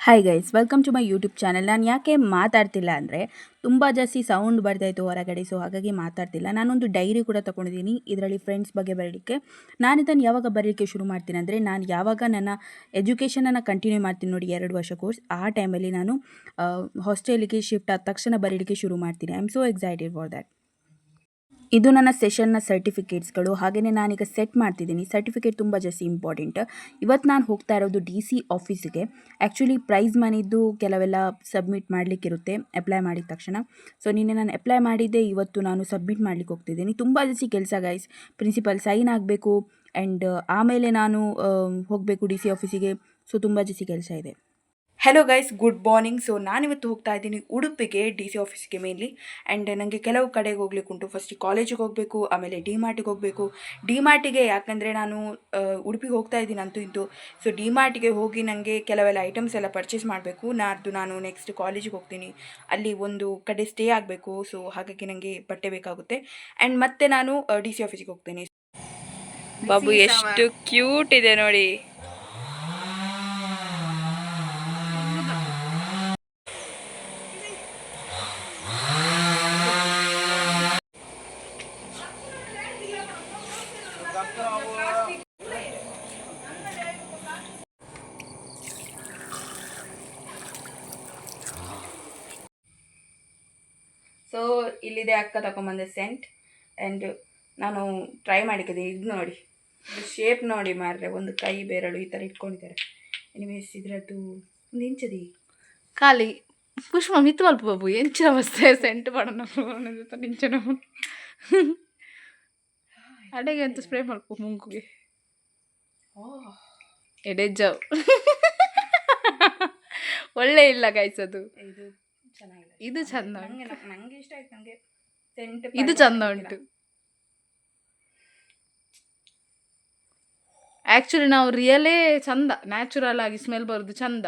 Hi guys, welcome to my YouTube channel. ನಾನು ಯಾಕೆ ಮಾತಾಡ್ತಿಲ್ಲ ಅಂದರೆ ತುಂಬ ಜಾಸ್ತಿ ಸೌಂಡ್ ಬರ್ತಾಯಿತ್ತು ಹೊರಗಡೆ, ಸೊ ಹಾಗಾಗಿ ಮಾತಾಡ್ತಿಲ್ಲ. ನಾನೊಂದು ಡೈರಿ ಕೂಡ ತೊಗೊಂಡಿದ್ದೀನಿ ಇದರಲ್ಲಿ ಫ್ರೆಂಡ್ಸ್ ಬಗ್ಗೆ ಬರೀಲಿಕ್ಕೆ. ನಾನು ಇದನ್ನು ಯಾವಾಗ ಬರೀಲಿಕ್ಕೆ ಶುರು ಮಾಡ್ತೀನಿ ಅಂದರೆ, ನಾನು ಯಾವಾಗ ನನ್ನ ಎಜುಕೇಷನನ್ನು ಕಂಟಿನ್ಯೂ ಮಾಡ್ತೀನಿ ನೋಡಿ, 2 ವರ್ಷ ಕೋರ್ಸ್, ಆ ಟೈಮಲ್ಲಿ ನಾನು ಹಾಸ್ಟೆಲಿಗೆ ಶಿಫ್ಟ್ ಆದ ತಕ್ಷಣ ಬರೀಲಿಕ್ಕೆ ಶುರು ಮಾಡ್ತೀನಿ. I am so excited for that. ಇದು ನನ್ನ ಸೆಷನ್ನ ಸರ್ಟಿಫಿಕೇಟ್ಸ್ಗಳು. ಹಾಗೆಯೇ ನಾನೀಗ ಸೆಟ್ ಮಾಡ್ತಿದ್ದೀನಿ. ಸರ್ಟಿಫಿಕೇಟ್ ತುಂಬ ಜಾಸ್ತಿ ಇಂಪಾರ್ಟೆಂಟ್. ಇವತ್ತು ನಾನು ಹೋಗ್ತಾ ಇರೋದು DC ಆಫೀಸಿಗೆ. ಆ್ಯಕ್ಚುಲಿ ಪ್ರೈಸ್ ಮನಿದ್ದು ಕೆಲವೆಲ್ಲ ಸಬ್ಮಿಟ್ ಮಾಡಲಿಕ್ಕಿರುತ್ತೆ ಅಪ್ಲೈ ಮಾಡಿದ ತಕ್ಷಣ. ಸೊ ನಿನ್ನೆ ನಾನು ಅಪ್ಲೈ ಮಾಡಿದ್ದೆ, ಇವತ್ತು ನಾನು ಸಬ್ಮಿಟ್ ಮಾಡಲಿಕ್ಕೆ ಹೋಗ್ತಿದ್ದೀನಿ. ತುಂಬ ಜಾಸ್ತಿ ಕೆಲಸ ಗೈಸ್. ಪ್ರಿನ್ಸಿಪಲ್ ಸೈನ್ ಆಗಬೇಕು ಆ್ಯಂಡ್ ಆಮೇಲೆ ನಾನು ಹೋಗಬೇಕು DC ಆಫೀಸಿಗೆ. ಸೊ ತುಂಬ ಜಾಸ್ತಿ ಕೆಲಸ ಇದೆ. Hello guys, good morning. So ನಾನಿವತ್ತು ಹೋಗ್ತಾ ಇದ್ದೀನಿ ಉಡುಪಿಗೆ, DC ಆಫೀಸ್ಗೆ ಮೇನ್ಲಿ. ಆ್ಯಂಡ್ ನನಗೆ ಕೆಲವು ಕಡೆಗೆ ಹೋಗ್ಲಿಕ್ಕೆ ಉಂಟು. ಫಸ್ಟ್ ಕಾಲೇಜಿಗೆ ಹೋಗಬೇಕು, ಆಮೇಲೆ ಡಿಮಾರ್ಟಿಗೆ ಹೋಗಬೇಕು. ಡಿಮಾರ್ಟಿಗೆ ಯಾಕಂದರೆ ನಾನು ಉಡುಪಿಗೆ ಹೋಗ್ತಾ ಇದ್ದೀನಿ ಅಂತೂ ಇಂತು. ಸೊ ಡಿಮಾರ್ಟಿಗೆ ಹೋಗಿ ನನಗೆ ಕೆಲವೆಲ್ಲ ಐಟಮ್ಸ್ ಎಲ್ಲ ಪರ್ಚೇಸ್ ಮಾಡಬೇಕು. ನಾನು ನೆಕ್ಸ್ಟ್ ಕಾಲೇಜಿಗೆ ಹೋಗ್ತೀನಿ, ಅಲ್ಲಿ ಒಂದು ಕಡೆ ಸ್ಟೇ ಆಗಬೇಕು. ಸೊ ಹಾಗಾಗಿ ನನಗೆ ಬಟ್ಟೆ ಬೇಕಾಗುತ್ತೆ. ಆ್ಯಂಡ್ ಮತ್ತೆ ನಾನು DC ಆಫೀಸಿಗೆ ಹೋಗ್ತೀನಿ. ಬಾಬು ಎಷ್ಟು ಕ್ಯೂಟ್ ಇದೆ ನೋಡಿ. ಸೊ ಇಲ್ಲಿದೆ ಅಕ್ಕ ತಗೊಂಬಂದೆ ಸೆಂಟ್. ಆ್ಯಂಡ್ ನಾನು ಟ್ರೈ ಮಾಡಿದ್ದೆ. ಇದು ನೋಡಿ, ಶೇಪ್ ನೋಡಿ ಮಾರ್ರೆ, ಒಂದು ಕೈ ಬೆರಳು ಈ ಥರ ಇಟ್ಕೊಂಡಿದ್ದಾರೆ. ಎನಿವೇಸ್ ಇದ್ರದ್ದು ಒಂದು ಇಂಚದಿ ಖಾಲಿ ಪುಷ್ಪ ಮಿತ್ತು ಅಲ್ಪ ಬಾಬು ಎಂಚಿನ ವಸ್ತೆ ಸೆಂಟ್ ಪಡೋಣ ನಿಂಚನ ಅಡೆಗೆ ಅಂತ ಸ್ಪ್ರೇ ಮಾಡ್ಕೊ ಮುಂಗುಗೆ ಎಡೆಜ್ಜವು ಒಳ್ಳೆ ಇಲ್ಲ ಗಾಯ್ಸದು. ಇದು ಚೆನ್ನಾಗಿದೆ, ಇದು ಚಂದ, ನನಗೆ ಇಷ್ಟ ಆಯ್ತು. ನನಗೆ ಸೆಂಟ್ ಇದು ಚಂದ ಉಂಟು. ಆ್ಯಕ್ಚುಲಿ ನಾವು ರಿಯಲೇ ಚಂದ, ನ್ಯಾಚುರಲ್ ಆಗಿ ಸ್ಮೆಲ್ ಬರೋದು ಚಂದ.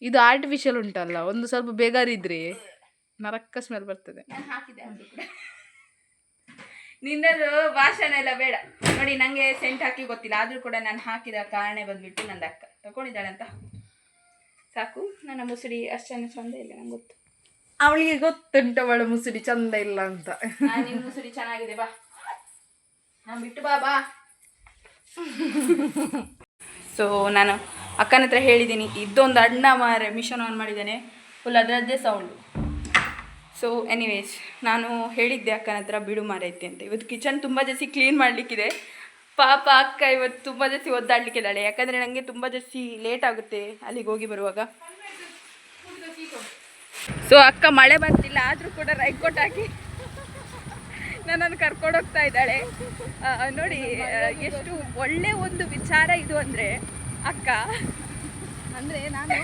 ಇದು ಆರ್ಟಿಫಿಷಿಯಲ್ ಉಂಟಲ್ಲ, ಒಂದು ಸ್ವಲ್ಪ ಬೇಗಾರಿದ್ರೆ ನರಕ್ಕ ಸ್ಮೆಲ್ ಬರ್ತದೆ. ನಾನು ಹಾಕಿದೆ ಅದು ಕೂಡ. ನಿನ್ನದು ಭಾಷಣ ಎಲ್ಲ ಬೇಡ ನೋಡಿ. ನನಗೆ ಸೆಂಟ್ ಹಾಕಿ ಗೊತ್ತಿಲ್ಲ, ಆದರೂ ಕೂಡ ನಾನು ಹಾಕಿದ ಕಾರಣ ಬಂದುಬಿಟ್ಟು ನನ್ನ ಅಕ್ಕ ತಗೊಂಡಿದ್ದಾಳೆ ಅಂತ ಸಾಕು. ನನ್ನ ಮುಸುಡಿ ಅಷ್ಟು ಚಂದ ಇಲ್ಲ, ನಂಗೆ ಗೊತ್ತು. ಅವಳಿಗೆ ಗೊತ್ತುಂಟು ಅವಳ ಮುಸುಡಿ ಚಂದ ಇಲ್ಲ ಅಂತ. ನಿನ್ನ ಮುಸುಡಿ ಚೆನ್ನಾಗಿದೆ, ಬಾ ನಾನು ಬಿಟ್ಟು ಬಾ. ಸೊ ನಾನು ಅಕ್ಕನ ಹತ್ರ ಹೇಳಿದ್ದೀನಿ, ಇದೊಂದು ಅಣ್ಣ ಮಾರೆ ಮಿಷನ್ ಆನ್ ಮಾಡಿದ್ದಾನೆ, ಫುಲ್ ಅದರದ್ದೇ ಸೌಂಡು. ಸೊ ಎನಿವೇಸ್ ನಾನು ಹೇಳಿದ್ದೆ ಅಕ್ಕನ ಹತ್ರ, ಬಿಡು ಮಾರೈತೆ ಅಂತ. ಇವತ್ತು ಕಿಚನ್ ತುಂಬ ಜಾಸ್ತಿ ಕ್ಲೀನ್ ಮಾಡಲಿಕ್ಕಿದೆ. ಪಾಪ ಅಕ್ಕ ಇವತ್ತು ತುಂಬ ಜಾಸ್ತಿ ಒದ್ದಾಡಲಿಕ್ಕಿದ್ದಾಳೆ, ಯಾಕಂದರೆ ನನಗೆ ತುಂಬ ಜಾಸ್ತಿ ಲೇಟ್ ಆಗುತ್ತೆ ಅಲ್ಲಿಗೆ ಹೋಗಿ ಬರುವಾಗ. ಸೊ ಅಕ್ಕ ಮಳೆ ಬರ್ತಿಲ್ಲ ಆದರೂ ಕೂಡ ರೈಕೋಟ್ ಹಾಕಿ ನನ್ನನ್ನು ಕರ್ಕೊಂಡೋಗ್ತಾ ಇದ್ದಾಳೆ. ನೋಡಿ ಎಷ್ಟು ಒಳ್ಳೆ ಒಂದು ವಿಚಾರ ಇದು ಅಂದರೆ, ಅಕ್ಕ ಅಂದರೆ ನಾನು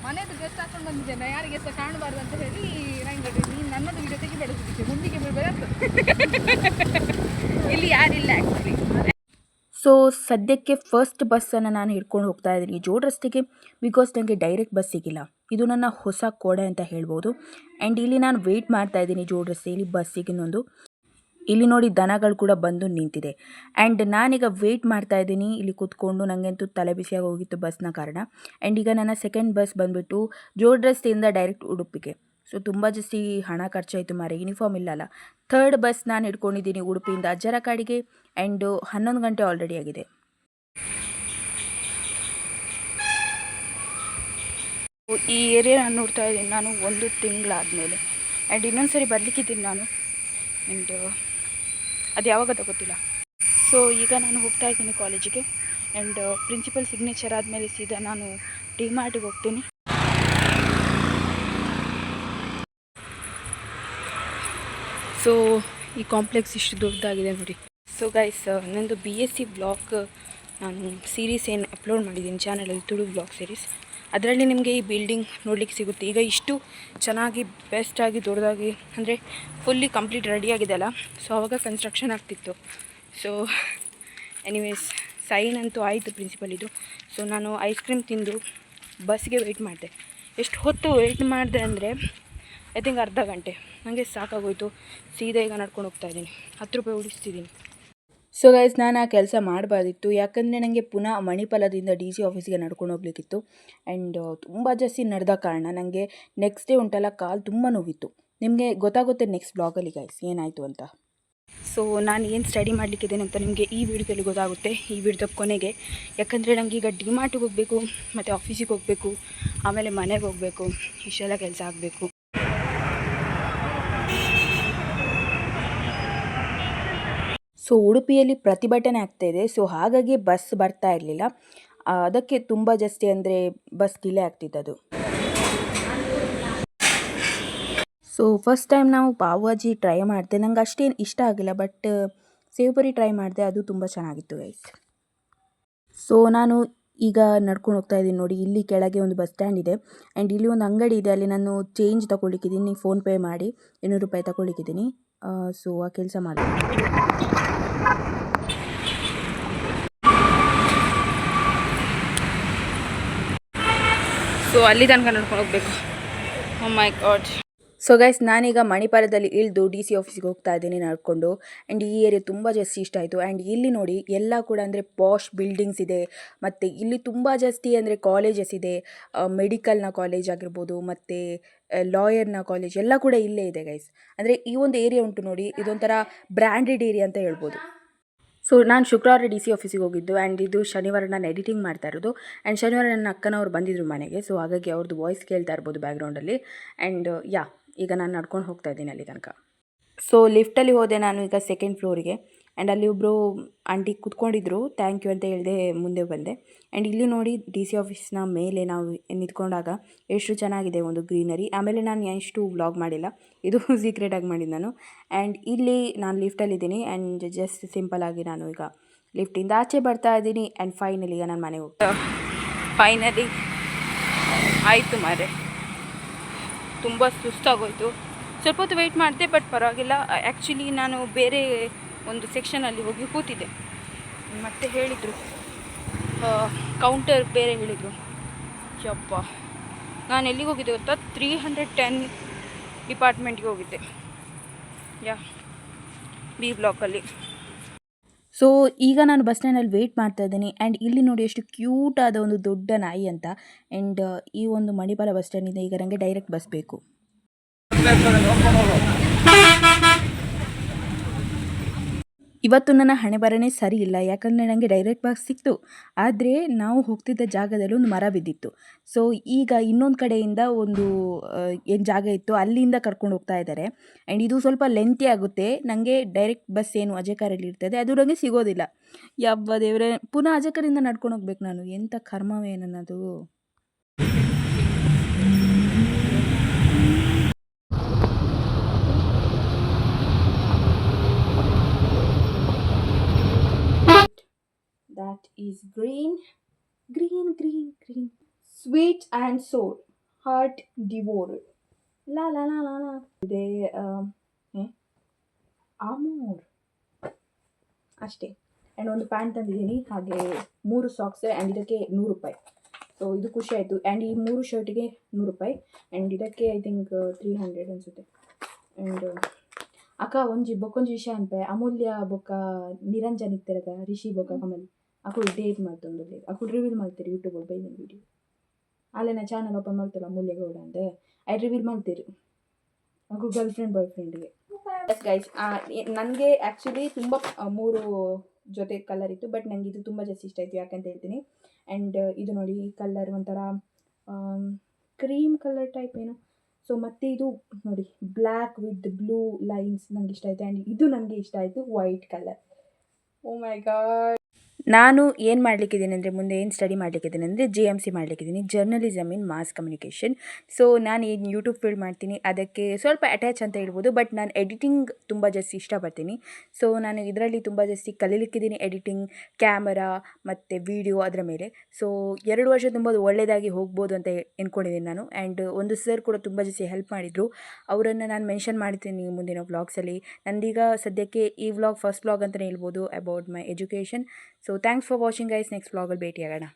ಮನೆಯದು ಗೆಸ್ಟ್ ಹಾಕೊಂಡು ಬಂದಿದ್ದೇನೆ, ಯಾರಿಗೆ ಸಹ ಕಾಣಬಾರ್ದು ಅಂತ ಹೇಳಿ. ನಂಗೆ ನೀನು ನನ್ನದು ವಿಡಿಯೋ ತೆಗಿಬೇಡಿಸಿದ್ದೆ, ಮುಂದಿಗೆ ಬೀಳ್ಬೇಕಂತ. ಇಲ್ಲಿ ಯಾರಿಲ್ಲ ಆ್ಯಕ್ಚುಲಿ. ಸೊ ಸದ್ಯಕ್ಕೆ ಫಸ್ಟ್ ಬಸ್ಸನ್ನು ನಾನು ಹಿಡ್ಕೊಂಡು ಹೋಗ್ತಾ ಇದ್ದೀನಿ ಜೋಡ್ ರಸ್ತೆಗೆ, ಬಿಕಾಸ್ ನನಗೆ ಡೈರೆಕ್ಟ್ ಬಸ್ ಸಿಗಿಲ್ಲ. ಇದು ನನ್ನ ಹೊಸ ಕೋಡೆ ಅಂತ ಹೇಳ್ಬೋದು. ಆ್ಯಂಡ್ ಇಲ್ಲಿ ನಾನು ವೆಯ್ಟ್ ಮಾಡ್ತಾ ಇದ್ದೀನಿ ಜೋಡ್ ರಸ್ತೆಯಲ್ಲಿ ಬಸ್ಸಿಗಿನ್ನೊಂದು. ಇಲ್ಲಿ ನೋಡಿ ದನಗಳು ಕೂಡ ಬಂದು ನಿಂತಿದೆ. ಆ್ಯಂಡ್ ನಾನೀಗ ವೆಯ್ಟ್ ಮಾಡ್ತಾ ಇದ್ದೀನಿ ಇಲ್ಲಿ ಕೂತ್ಕೊಂಡು. ನನಗಂತೂ ತಲೆ ಬಿಸಿಯಾಗಿ ಹೋಗಿತ್ತು ಬಸ್ನ ಕಾರಣ. ಆ್ಯಂಡ್ ಈಗ ನನ್ನ ಸೆಕೆಂಡ್ ಬಸ್ ಬಂದುಬಿಟ್ಟು ಜೋಡ್ ರಸ್ತೆಯಿಂದ ಡೈರೆಕ್ಟ್ ಉಡುಪಿಗೆ. ಸೊ ತುಂಬ ಜಾಸ್ತಿ ಹಣ ಖರ್ಚಾಯಿತು ಮಾರೆ, ಯೂನಿಫಾರ್ಮ್ ಇಲ್ಲಲ್ಲ. ಥರ್ಡ್ ಬಸ್ ನಾನು ಹಿಡ್ಕೊಂಡಿದ್ದೀನಿ ಉಡುಪಿಯಿಂದ ಅಜ್ಜರಕಾಡಿಗೆ. ಆ್ಯಂಡ್ 11 ಗಂಟೆ ಆಲ್ರೆಡಿ ಆಗಿದೆ. ಈ ಏರಿಯಾ ನಾನು ನೋಡ್ತಾ ಇದ್ದೀನಿ ನಾನು 1 ತಿಂಗಳಾದಮೇಲೆ. ಆ್ಯಂಡ್ ಇನ್ನೊಂದು ಸರಿ ಬರಲಿಕ್ಕಿದ್ದೀನಿ ನಾನು. ಆ್ಯಂಡ್ ಅದು ಯಾವಾಗ ಗೊತ್ತಿಲ್ಲ. ಸೊ ಈಗ ನಾನು ಹೋಗ್ತಾ ಇದ್ದೀನಿ ಕಾಲೇಜಿಗೆ. ಆ್ಯಂಡ್ ಪ್ರಿನ್ಸಿಪಲ್ ಸಿಗ್ನೇಚರ್ ಆದಮೇಲೆ ಸೀದಾ ನಾನು ಡಿಮಾರ್ಟಿಗೆ ಹೋಗ್ತೀನಿ. ಸೊ ಈ ಕಾಂಪ್ಲೆಕ್ಸ್ ಇಷ್ಟು ದೊಡ್ಡದಾಗಿದೆ ನೋಡಿ. ಸೊ ಗೈಸ್, ನಂದು BSc ಬ್ಲಾಗ್ ನಾನು ಸೀರೀಸ್ ಏನು ಅಪ್ಲೋಡ್ ಮಾಡಿದ್ದೀನಿ ಚಾನಲಲ್ಲಿ, ತುಳು ಬ್ಲಾಗ್ ಸೀರೀಸ್. ಅದರಲ್ಲಿ ನಿಮಗೆ ಈ ಬಿಲ್ಡಿಂಗ್ ನೋಡಲಿಕ್ಕೆ ಸಿಗುತ್ತೆ. ಈಗ ಇಷ್ಟು ಚೆನ್ನಾಗಿ ಬೆಸ್ಟಾಗಿ ದೊಡ್ಡದಾಗಿ ಅಂದರೆ ಫುಲ್ಲಿ ಕಂಪ್ಲೀಟ್ ರೆಡಿಯಾಗಿದೆ ಅಲ್ಲ. ಸೊ ಆವಾಗ ಕನ್ಸ್ಟ್ರಕ್ಷನ್ ಆಗ್ತಿತ್ತು. ಸೊ ಎನಿವೇಸ್ ಸೈನ್ ಅಂತೂ ಆಯಿತು ಪ್ರಿನ್ಸಿಪಲಿದು. ಸೊ ನಾನು ಐಸ್ ಕ್ರೀಮ್ ತಿಂದು ಬಸ್ಗೆ ವೆಯ್ಟ್ ಮಾಡಿದೆ. ಎಷ್ಟು ಹೊತ್ತು ವೆಯ್ಟ್ ಮಾಡಿದೆ ಅಂದರೆ ಐ ಥಿಂಕ್ ಅರ್ಧ ಗಂಟೆ. ನನಗೆ ಸಾಕಾಗೋಯಿತು. ಸೀದಾ ಈಗ ನಡ್ಕೊಂಡು ಹೋಗ್ತಾಯಿದ್ದೀನಿ. 10 ರೂಪಾಯಿ ಉಳಿಸ್ತಿದ್ದೀನಿ. ಸೊ ಗೈಸ್ ನಾನು ಆ ಕೆಲಸ ಮಾಡಬಾರ್ದಿತ್ತು, ಯಾಕಂದರೆ ನನಗೆ ಪುನಃ ಮಣಿಪಾಲದಿಂದ DC ಆಫೀಸಿಗೆ ನಡ್ಕೊಂಡು ಹೋಗ್ಲಿಕ್ಕಿತ್ತು. ಆ್ಯಂಡ್ ತುಂಬ ಜಾಸ್ತಿ ನಡೆದ ಕಾರಣ ನನಗೆ ನೆಕ್ಸ್ಟ್ ಡೇ ಉಂಟಲ್ಲ ಕಾಲು ತುಂಬ ನೋವಿತ್ತು. ನಿಮಗೆ ಗೊತ್ತಾಗುತ್ತೆ ನೆಕ್ಸ್ಟ್ ಬ್ಲಾಗಲ್ಲಿ ಗೈಸ್ ಏನಾಯಿತು ಅಂತ. ಸೊ ನಾನು ಏನು ಸ್ಟಡಿ ಮಾಡಲಿಕ್ಕಿದ್ದೇನೆ ಅಂತ ನಿಮಗೆ ಈ ವಿಡಿಯೋದಲ್ಲಿ ಗೊತ್ತಾಗುತ್ತೆ, ಈ ವಿಡಿಯೋದ ಕೊನೆಗೆ. ಯಾಕಂದರೆ ನನಗೆ ಈಗ ಡಿಮಾರ್ಟಿಗೆ ಹೋಗಬೇಕು, ಮತ್ತು ಆಫೀಸಿಗೆ ಹೋಗಬೇಕು, ಆಮೇಲೆ ಮನೆಗೆ ಹೋಗಬೇಕು, ಇಷ್ಟೆಲ್ಲ ಕೆಲಸ ಆಗಬೇಕು. ಸೊ ಉಡುಪಿಯಲ್ಲಿ ಪ್ರತಿಭಟನೆ ಆಗ್ತಾಯಿದೆ, ಸೊ ಹಾಗಾಗಿ ಬಸ್ ಬರ್ತಾ ಇರಲಿಲ್ಲ. ಅದಕ್ಕೆ ತುಂಬ ಜಾಸ್ತಿ ಅಂದರೆ ಬಸ್ ಡಿಲೇ ಆಗ್ತಿದ್ದದು. ಸೊ ಫಸ್ಟ್ ಟೈಮ್ ನಾವು ಪಾವ್ ಭಾಜಿ ಟ್ರೈ ಮಾಡಿದೆ, ನಂಗೆ ಅಷ್ಟೇನು ಇಷ್ಟ ಆಗಿಲ್ಲ. ಬಟ್ ಸೇವ್ ಪುರಿ ಟ್ರೈ ಮಾಡಿದೆ, ಅದು ತುಂಬ ಚೆನ್ನಾಗಿತ್ತು ಗೈಸ್. ಸೊ ನಾನು ಈಗ ನಡ್ಕೊಂಡು ಹೋಗ್ತಾ ಇದ್ದೀನಿ ನೋಡಿ, ಇಲ್ಲಿ ಕೆಳಗೆ ಒಂದು ಬಸ್ ಸ್ಟ್ಯಾಂಡ್ ಇದೆ. ಆ್ಯಂಡ್ ಇಲ್ಲಿ ಒಂದು ಅಂಗಡಿ ಇದೆ, ಅಲ್ಲಿ ನಾನು ಚೇಂಜ್ ತೊಗೊಳ್ಳಿಕ್ಕಿದ್ದೀನಿ, ಫೋನ್ಪೇ ಮಾಡಿ 200 ರೂಪಾಯಿ ತೊಗೊಳ್ಳಿಕ್ಕಿದ್ದೀನಿ. ಸೊ ಆ ಕೆಲಸ ಮಾಡಿ. ಸೊ ಅಲ್ಲಿ ತನಕ ನಡ್ಕೊಂಡು ಹೋಗಬೇಕು. ಓ ಮೈ ಗಾಡ್. ಸೊ ಗೈಸ್ ನಾನೀಗ ಮಣಿಪಾಲದಲ್ಲಿ ಇಳಿದು DC ಆಫೀಸಿಗೆ ಹೋಗ್ತಾ ಇದ್ದೀನಿ ನಡ್ಕೊಂಡು. ಆ್ಯಂಡ್ ಈ ಏರಿಯಾ ತುಂಬ ಜಾಸ್ತಿ ಇಷ್ಟ ಆಯಿತು. ಆ್ಯಂಡ್ ಇಲ್ಲಿ ನೋಡಿ ಎಲ್ಲ ಕೂಡ ಅಂದರೆ ಪಾಶ್ ಬಿಲ್ಡಿಂಗ್ಸ್ ಇದೆ, ಮತ್ತು ಇಲ್ಲಿ ತುಂಬ ಜಾಸ್ತಿ ಅಂದರೆ ಕಾಲೇಜಸ್ ಇದೆ. ಮೆಡಿಕಲ್ನ ಕಾಲೇಜ್ ಆಗಿರ್ಬೋದು, ಮತ್ತು ಲಾಯರ್ನ ಕಾಲೇಜ್ ಎಲ್ಲ ಕೂಡ ಇಲ್ಲೇ ಇದೆ ಗೈಸ್. ಅಂದರೆ ಈ ಒಂದು ಏರಿಯಾ ಉಂಟು ನೋಡಿ, ಇದೊಂಥರ ಬ್ರ್ಯಾಂಡೆಡ್ ಏರಿಯಾ ಅಂತ ಹೇಳ್ಬೋದು. ಸೊ ನಾನು ಶುಕ್ರವಾರ DC ಆಫೀಸಿಗೆ ಹೋಗಿದ್ದು. ಆ್ಯಂಡ್ ಇದು ಶನಿವಾರ ನಾನು ಎಡಿಟಿಂಗ್ ಮಾಡ್ತಾ ಇರೋದು. ಆ್ಯಂಡ್ ಶನಿವಾರ ನನ್ನ ಅಕ್ಕನವ್ರು ಬಂದಿದ್ದರು ಮನೆಗೆ, ಸೊ ಹಾಗಾಗಿ ಅವ್ರದ್ದು ವಾಯ್ಸ್ ಕೇಳ್ತಾ ಇರ್ಬೋದು ಬ್ಯಾಕ್ಗ್ರೌಂಡಲ್ಲಿ. ಆ್ಯಂಡ್ ಈಗ ನಾನು ನಡ್ಕೊಂಡು ಹೋಗ್ತಾ ಇದ್ದೀನಿ ಅಲ್ಲಿ ತನಕ. ಸೊ ಲಿಫ್ಟಲ್ಲಿ ಹೋದೆ ನಾನು ಈಗ 2nd ಫ್ಲೋರಿಗೆ. ಆ್ಯಂಡ್ ಅಲ್ಲಿ ಒಬ್ಬರು ಆಂಟಿ ಕೂತ್ಕೊಂಡಿದ್ರು, ಥ್ಯಾಂಕ್ ಯು ಅಂತ ಹೇಳಿದೆ, ಮುಂದೆ ಬಂದೆ. ಆ್ಯಂಡ್ ಇಲ್ಲಿ ನೋಡಿ DC ಆಫೀಸ್ನ ಮೇಲೆ ನಾವು ನಿಂತ್ಕೊಂಡಾಗ ಎಷ್ಟು ಚೆನ್ನಾಗಿದೆ ಒಂದು ಗ್ರೀನರಿ. ಆಮೇಲೆ ನಾನು ಎಷ್ಟು ವ್ಲಾಗ್ ಮಾಡಿಲ್ಲ, ಇದು ಸೀಕ್ರೆಟಾಗಿ ಮಾಡಿದ್ದು ನಾನು. ಆ್ಯಂಡ್ ಇಲ್ಲಿ ನಾನು ಲಿಫ್ಟಲ್ಲಿದ್ದೀನಿ. ಆ್ಯಂಡ್ ಜಸ್ಟ್ ಸಿಂಪಲಾಗಿ ನಾನು ಈಗ ಲಿಫ್ಟಿಂದ ಆಚೆ ಬರ್ತಾ ಇದ್ದೀನಿ. ಆ್ಯಂಡ್ ಫೈನಲಿ ಈಗ ನಾನು ಮನೆಗೆ ಹೋಗ್ತಾ ಫೈನಲಿ ಆಯಿತು ಮಾರೆ. ತುಂಬ ಸುಸ್ತಾಗೋಯಿತು, ಸ್ವಲ್ಪ ಹೊತ್ತು ವೆಯ್ಟ್ ಮಾಡಿದೆ, ಬಟ್ ಪರವಾಗಿಲ್ಲ. ಆ್ಯಕ್ಚುಲಿ ನಾನು ಬೇರೆ ಒಂದು ಸೆಕ್ಷನಲ್ಲಿ ಹೋಗಿ ಕೂತಿದ್ದೆ, ಮತ್ತು ಹೇಳಿದರು ಕೌಂಟರ್ ಬೇರೆ ಹೇಳಿದರು. ಯಪ್ಪ, ನಾನು ಎಲ್ಲಿಗೆ ಹೋಗಿದ್ದೆ ಗೊತ್ತಾ, 310 ಡಿಪಾರ್ಟ್ಮೆಂಟ್ಗೆ ಹೋಗಿದ್ದೆ, B ಬ್ಲಾಕಲ್ಲಿ. ಸೊ ಈಗ ನಾನು ಬಸ್ ಸ್ಟ್ಯಾಂಡಲ್ಲಿ ವೆಯ್ಟ್ ಮಾಡ್ತಾ ಇದ್ದೀನಿ. ಆ್ಯಂಡ್ ಇಲ್ಲಿ ನೋಡಿ ಎಷ್ಟು ಕ್ಯೂಟ್ ಆದ ಒಂದು ದೊಡ್ಡ ನಾಯಿ ಅಂತ. ಆ್ಯಂಡ್ ಈ ಒಂದು ಮಣಿಪಾಲ ಬಸ್ ಸ್ಟ್ಯಾಂಡಿಂದ ಈಗ ನನಗೆ ಡೈರೆಕ್ಟ್ ಬಸ್ ಬೇಕು. ಇವತ್ತು ನನ್ನ ಹಣೆ ಬರನೇ ಸರಿ ಇಲ್ಲ, ಯಾಕಂದರೆ ನನಗೆ ಡೈರೆಕ್ಟ್ ಬಸ್ ಸಿಕ್ತು, ಆದರೆ ನಾವು ಹೋಗ್ತಿದ್ದ ಜಾಗದಲ್ಲಿ ಒಂದು ಮರ ಬಿದ್ದಿತ್ತು. ಸೊ ಈಗ ಇನ್ನೊಂದು ಕಡೆಯಿಂದ ಒಂದು ಏನು ಜಾಗ ಇತ್ತು ಅಲ್ಲಿಂದ ಕರ್ಕೊಂಡು ಹೋಗ್ತಾ ಇದ್ದಾರೆ. ಆ್ಯಂಡ್ ಇದು ಸ್ವಲ್ಪ ಲೆಂತಿ ಆಗುತ್ತೆ, ನನಗೆ ಡೈರೆಕ್ಟ್ ಬಸ್ ಏನು ಅಜೇಕರಲ್ಲಿ ಇರ್ತದೆ ಅದು ನನಗೆ ಸಿಗೋದಿಲ್ಲ. ಯಬ್ಬ ದೇವರೇ, ಪುನಃ ಅಜೇಕರಿಂದ ನಡ್ಕೊಂಡು ಹೋಗ್ಬೇಕು ನಾನು, ಎಂಥ ಕರ್ಮವೇ ನನ್ನದು. That is green, green, green, green. Sweet and sour, heart devoured. La la la la la. ಇದೆ ಆಮೂರ್ ಅಷ್ಟೇ. ಆ್ಯಂಡ್ ಒಂದು ಪ್ಯಾಂಟ್ ತಂದಿದ್ದೀನಿ, ಹಾಗೆ 3 ಸಾಕ್ಸ್. ಆ್ಯಂಡ್ ಇದಕ್ಕೆ 100 ರೂಪಾಯಿ. ಸೊ ಇದು ಖುಷಿ ಆಯಿತು. ಆ್ಯಂಡ್ ಈ 3 ಶರ್ಟಿಗೆ 100 ರೂಪಾಯಿ. ಆ್ಯಂಡ್ ಇದಕ್ಕೆ ಐ ಥಿಂಕ್ 300 ಅನಿಸುತ್ತೆ. ಆ್ಯಂಡ್ ಅಕ್ಕ ಒಂಜಿ ಬೊಕ್ಕೊಂಜಿ ವಿಷಯ ಅನ್ಪೆ, ಅಮೂಲ್ಯ ಬೊಕ್ಕ ನಿರಂಜನ್ ಇತ್ತಿರದ ರಿಷಿ ಬೊಕ್ಕ ಕಮಲ್ ಅಕುಲ್ ಡೇಟ್ ಮಾಡ್ತೊಂದು ಅಕುಲ್ ರಿವೀಲ್ ಮಾಡ್ತೀರಿ ಯೂಟ್ಯೂಬಲ್ಲಿ ಬೈದಿನ ವೀಡಿಯೋ. ಅಲ್ಲೇ ನಾ ಚಾನಲ್ ಓಪನ್ ಮಾಡ್ತಲ್ಲ ಅಮೂಲ್ಯ ಗೌಡ ಅಂದೆ, ಐ ರಿವೀಲ್ ಮಾಡ್ತೀರಿ ಅಕುಲ್ ಗರ್ಲ್ ಫ್ರೆಂಡ್ ಬಾಯ್ ಫ್ರೆಂಡ್ಗೆ. ಎಸ್ ಗೈಸ್, ನನಗೆ ಆ್ಯಕ್ಚುಲಿ ತುಂಬ 3 ಜೊತೆ ಕಲರ್ ಇತ್ತು, ಬಟ್ ನನಗೆ ಇದು ತುಂಬ ಜಾಸ್ತಿ ಇಷ್ಟ ಆಯಿತು. ಯಾಕಂತ ಹೇಳ್ತೀನಿ. ಆ್ಯಂಡ್ ಇದು ನೋಡಿ ಈ ಕಲರ್ ಒಂಥರ ಕ್ರೀಮ್ ಕಲರ್ ಟೈಪ್ ಏನು. ಸೊ ಮತ್ತು ಇದು ನೋಡಿ ಬ್ಲ್ಯಾಕ್ ವಿತ್ ಬ್ಲೂ ಲೈನ್ಸ್ ನನಗೆ ಇಷ್ಟ ಆಯಿತು. ಆ್ಯಂಡ್ ಇದು ನನಗೆ ಇಷ್ಟ ಆಯಿತು, ವೈಟ್ ಕಲರ್. ಓ ಮೈ ಗಾಡ್. ನಾನು ಏನು ಮಾಡಲಿಕ್ಕಿದ್ದೀನಿ ಅಂದರೆ, ಮುಂದೆ ಏನು ಸ್ಟಡಿ ಮಾಡಲಿಕ್ಕಿದ್ದೀನಿ ಅಂದರೆ JMC ಮಾಡಲಿಕ್ಕಿದ್ದೀನಿ, journalism in mass communication. So ನಾನು ಏನು ಯೂಟ್ಯೂಬ್ ಫೀಲ್ಡ್ ಮಾಡ್ತೀನಿ ಅದಕ್ಕೆ ಸ್ವಲ್ಪ ಅಟ್ಯಾಚ್ ಅಂತ ಹೇಳ್ಬೋದು. ಬಟ್ ನಾನು ಎಡಿಟಿಂಗ್ ತುಂಬ ಜಾಸ್ತಿ ಇಷ್ಟಪಡ್ತೀನಿ. ಸೊ ನಾನು ಇದರಲ್ಲಿ ತುಂಬ ಜಾಸ್ತಿ ಕಲೀಲಿಕ್ಕಿದ್ದೀನಿ, ಎಡಿಟಿಂಗ್, ಕ್ಯಾಮರಾ ಮತ್ತು ವೀಡಿಯೋ ಅದರ ಮೇಲೆ. ಸೊ 2 ವರ್ಷ ತುಂಬ ಒಳ್ಳೆಯದಾಗಿ ಹೋಗ್ಬೋದು ಅಂತ ಅಂದ್ಕೊಂಡಿದ್ದೀನಿ ನಾನು. ಆ್ಯಂಡ್ ಒಂದು ಸರ್ ಕೂಡ ತುಂಬ ಜಾಸ್ತಿ ಹೆಲ್ಪ್ ಮಾಡಿದರು, ಅವರನ್ನು ನಾನು ಮೆನ್ಷನ್ ಮಾಡ್ತೀನಿ ಮುಂದಿನ ವ್ಲಾಗ್ಸಲ್ಲಿ. ನಂದೀಗ ಸದ್ಯಕ್ಕೆ ಈ ವ್ಲಾಗ್ ಫಸ್ಟ್ ವ್ಲಾಗ್ ಅಂತಲೇ ಹೇಳ್ಬೋದು about my education. So thanks for watching guys. Next ವ್ಲಾಗಲ್ಲಿ ಭೇಟಿಯಾಗೋಣ.